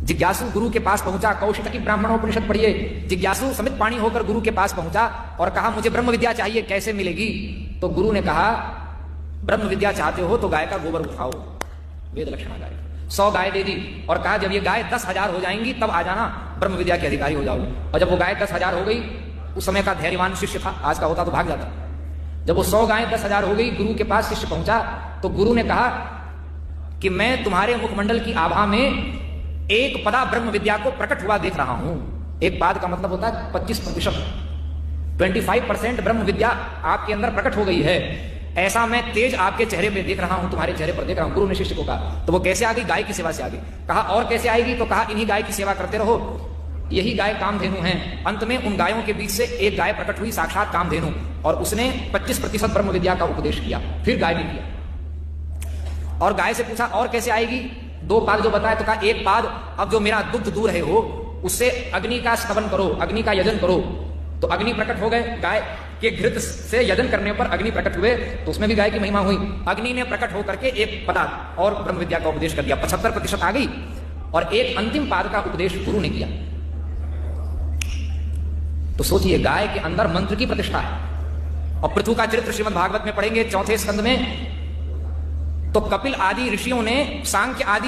जिज्ञासु गुरु के पास पहुंचा, कौशिकी ब्राह्मणोपनिषद पढ़िए। जिज्ञासु समित पानी होकर गुरु के पास पहुंचा और कहा मुझे ब्रह्म विद्या चाहिए, कैसे मिलेगी? तो गुरु ने कहा ब्रह्म विद्या चाहते हो तो गाय का गोबर उठाओ, वेद लक्षणा गाय। 100 गाय दे दी और कहा जब ये गाय 10,000 हो जाएंगी तब आ जाना, ब्रह्म विद्या के अधिकारी हो जाओगे। और जब वो गाय 10,000 हो गई, उस समय का धैर्यवान शिष्य था, आज का होता तो भाग जाता। जब वो 100 गायें 10,000 हो गई, गुरु के पास शिष्य पहुंचा तो गुरु ने कहा कि मैं तुम्हारे मुखमंडल की आभा में एक पदा ब्रह्म विद्या को प्रकट हुआ देख रहा हूं। एक पाद का मतलब होता है 25%, 25% ब्रह्म विद्या आपके अंदर प्रकट हो गई है, ऐसा मैं तेज आपके चेहरे पे देख रहा हूं, तुम्हारे चेहरे पर देख रहा हूं। गुरु ने शिष्य को कहा। तो वो कैसे आ गई? गाय की सेवा से आ गई। कहा और कैसे आएगी? तो कहा इन्हीं गाय की सेवा करते रहो, यही गाय कामधेनु हैं। अंत में उन गायों के बीच से एक गाय प्रकट हुई, साक्षात कामधेनु, और उसने 25% ब्रह्म विद्या का उपदेश किया। फिर गाय ने किया और गाय से पूछा और कैसे आएगी? 2 पाद जो बताया। तो कहा एक पाद, अब जो मेरा दुग्ध दूर है हो उससे अग्नि का स्तवन करो, अग्नि का यजन करो। तो अग्नि प्रकट हो गए, गाय के घृत से यजन करने पर अग्नि प्रकट हुए, तो उसमें भी गाय की महिमा हुई। अग्नि ने प्रकट होकर के एक पदार्थ और ब्रह्म विद्या का उपदेश कर दिया, 75% आ गई। और एक अंतिम पाद का उपदेश गुरु ने किया। तो सोचिए, गाय के अंदर मंत्र की प्रतिष्ठा है। और पृथु का चरित्र श्रीमद् भागवत में पढ़ेंगे 4थे स्कंद में, तो कपिल आदि ऋषियों ने, सांख्य आदि